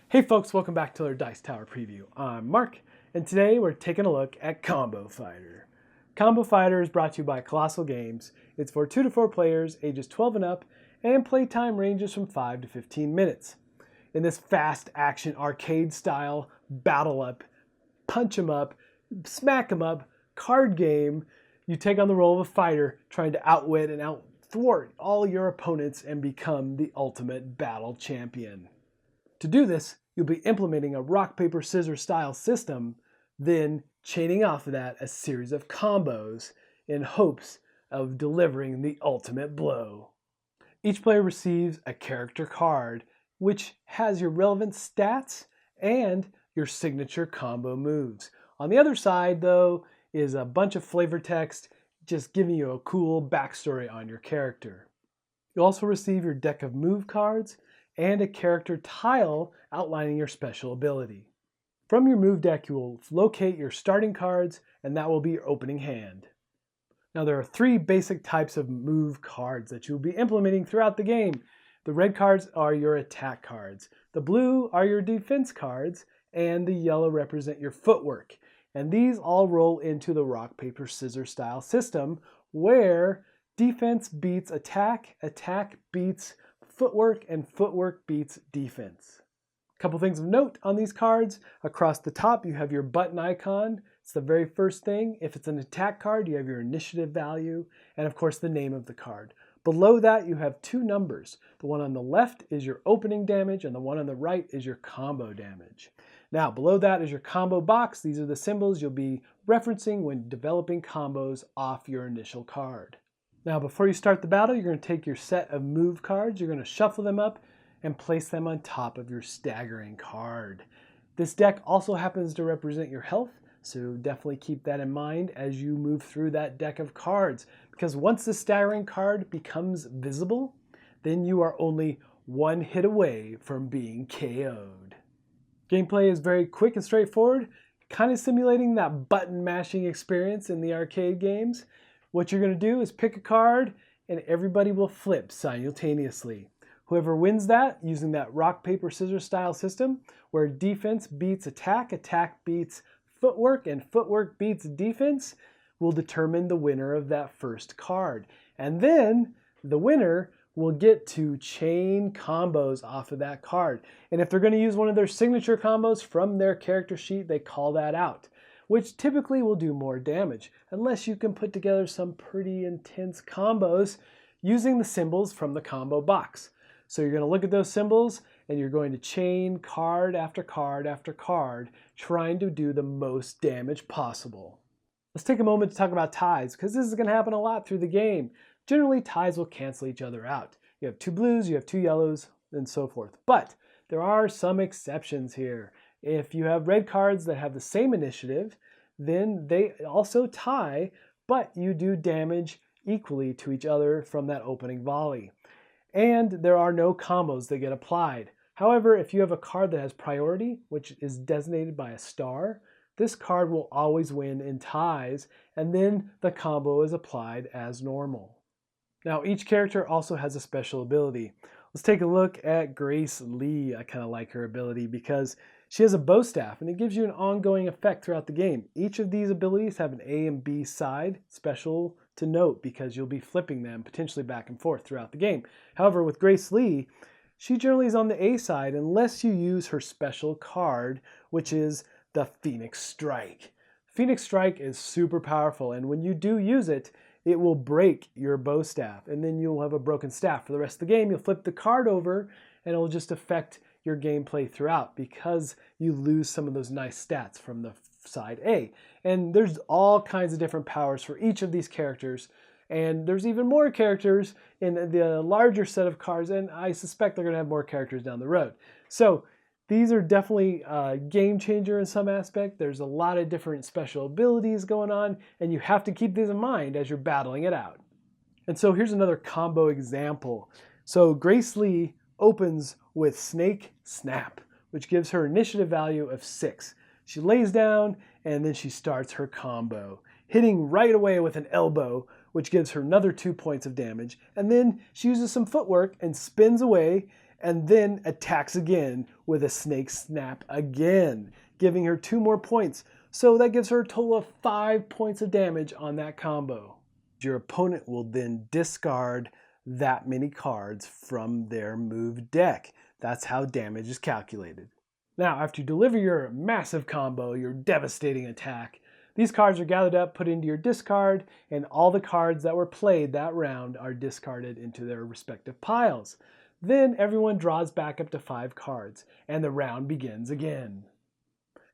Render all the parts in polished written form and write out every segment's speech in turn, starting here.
Hey folks, welcome back to our Dice Tower preview. I'm Mark, and today we're taking a look at Combo Fighter. Combo Fighter is brought to you by Colossal Games. It's for 2 to 4 players, ages 12 and up, and playtime ranges from 5 to 15 minutes. In this fast action arcade style battle up, punch 'em up, smack 'em up card game, you take on the role of a fighter trying to outwit and outthwart all your opponents and become the ultimate battle champion. To do this, you'll be implementing a rock, paper, scissors style system, then chaining off of that a series of combos in hopes of delivering the ultimate blow. Each player receives a character card, which has your relevant stats and your signature combo moves. On the other side, though, is a bunch of flavor text just giving you a cool backstory on your character. You'll also receive your deck of move cards and a character tile outlining your special ability. From your move deck, you will locate your starting cards, and that will be your opening hand. Now, there are 3 basic types of move cards that you'll be implementing throughout the game. The red cards are your attack cards, the blue are your defense cards, and the yellow represent your footwork. And these all roll into the rock, paper, scissors style system where defense beats attack, attack beats footwork, and footwork beats defense. A couple things of note on these cards. Across the top, you have your button icon. It's the very first thing. If it's an attack card, you have your initiative value, and of course the name of the card. Below that, you have 2 numbers. The one on the left is your opening damage, and the one on the right is your combo damage. Now, below that is your combo box. These are the symbols you'll be referencing when developing combos off your initial card. Now, before you start the battle, you're going to take your set of move cards, you're going to shuffle them up and place them on top of your staggering card. This deck also happens to represent your health, so definitely keep that in mind as you move through that deck of cards, because once the staggering card becomes visible, then you are only 1 hit away from being KO'd. Gameplay is very quick and straightforward, kind of simulating that button mashing experience in the arcade games. What you're going to do is pick a card and everybody will flip simultaneously. Whoever wins that, using that rock, paper, scissors style system, where defense beats attack, attack beats footwork, and footwork beats defense, will determine the winner of that first card. And then the winner will get to chain combos off of that card. And if they're going to use one of their signature combos from their character sheet, they call that out, which typically will do more damage, unless you can put together some pretty intense combos using the symbols from the combo box. So you're going to look at those symbols, and you're going to chain card after card after card, trying to do the most damage possible. Let's take a moment to talk about ties, because this is going to happen a lot through the game. Generally, ties will cancel each other out. You have 2 blues, you have 2 yellows, and so forth. But there are some exceptions here. If you have red cards that have the same initiative, then they also tie, but you do damage equally to each other from that opening volley. And there are no combos that get applied. However, if you have a card that has priority, which is designated by a star, this card will always win in ties, and then the combo is applied as normal. Now, each character also has a special ability. Let's take a look at Grace Lee. I kind of like her ability because she has a bow staff, and it gives you an ongoing effect throughout the game. Each of these abilities have an A and B side, special to note because you'll be flipping them potentially back and forth throughout the game. However, with Grace Lee, she generally is on the A side unless you use her special card, which is the Phoenix Strike. Phoenix Strike is super powerful, and when you do use it, it will break your bow staff, and then you'll have a broken staff. For the rest of the game, you'll flip the card over, and it will just affect your gameplay throughout because you lose some of those nice stats from the side A. And there's all kinds of different powers for each of these characters, and there's even more characters in the larger set of cards, and I suspect they're going to have more characters down the road. So these are definitely a game changer in some aspect. There's a lot of different special abilities going on, and you have to keep these in mind as you're battling it out. And so here's another combo example. So Grace Lee opens with Snake Snap, which gives her initiative value of 6. She lays down, and then she starts her combo, hitting right away with an elbow, which gives her another 2 points of damage. And then she uses some footwork and spins away and then attacks again with a snake snap again, giving her 2 more points. So that gives her a total of 5 points of damage on that combo. Your opponent will then discard that many cards from their move deck. That's how damage is calculated. Now, after you deliver your massive combo, your devastating attack, these cards are gathered up, put into your discard, and all the cards that were played that round are discarded into their respective piles. Then everyone draws back up to 5 cards, and the round begins again.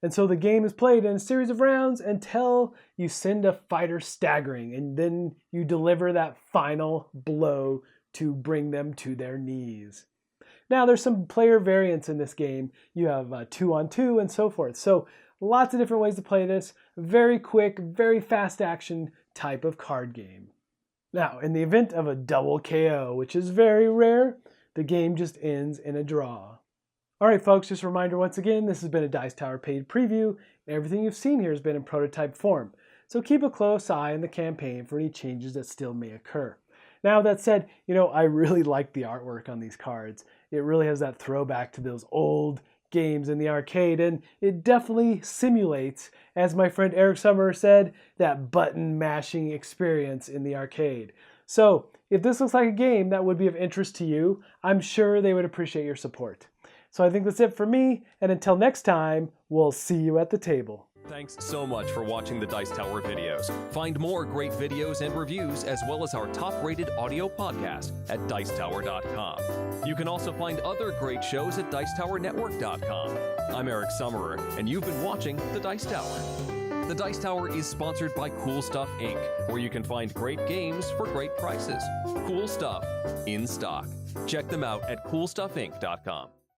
And so the game is played in a series of rounds until you send a fighter staggering, and then you deliver that final blow to bring them to their knees. Now, there's some player variants in this game. You have 2-on-2 and so forth. So lots of different ways to play this. Very quick, very fast action type of card game. Now, in the event of a double KO, which is very rare, the game just ends in a draw. All right, folks, just a reminder once again, this has been a Dice Tower paid preview. Everything you've seen here has been in prototype form. So keep a close eye on the campaign for any changes that still may occur. Now, that said, I really like the artwork on these cards. It really has that throwback to those old games in the arcade, and it definitely simulates, as my friend Eric Summer said, that button mashing experience in the arcade. So if this looks like a game that would be of interest to you, I'm sure they would appreciate your support. So I think that's it for me, and until next time, we'll see you at the table. Thanks so much for watching the Dice Tower videos. Find more great videos and reviews, as well as our top-rated audio podcast at Dicetower.com. You can also find other great shows at Dicetowernetwork.com. I'm Eric Summerer, and you've been watching The Dice Tower. The Dice Tower is sponsored by Cool Stuff Inc., where you can find great games for great prices. Cool stuff in stock. Check them out at CoolStuffInc.com.